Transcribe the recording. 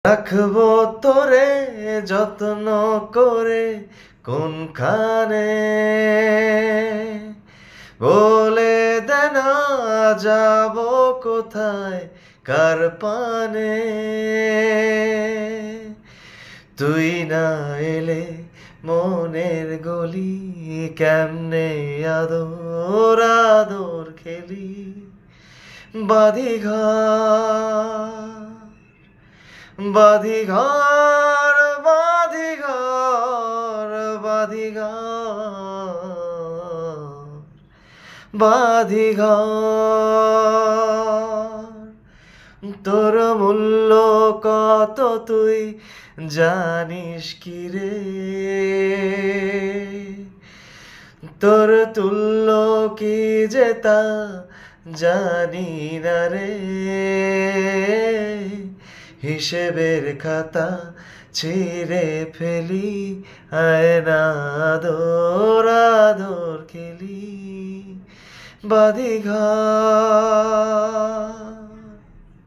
রাখবো তোরে যত্ন করে কোনখানে, বলে দে না যাব কোথায় কার পানে। তুই না এলে মনের গলি কেমনে আদর আদর খেলি। বাধিঘর বাধিঘর বাধিঘর বাধিঘর বাধিঘর। তোর মূল্য কত তুই জানিস কি রে, তোর তুল্য কি যে তা জানি না রে। হিসেবের খাতা ছিঁড়ে ফেলি, আয়না আদর আদর খেলি। বাধিঘর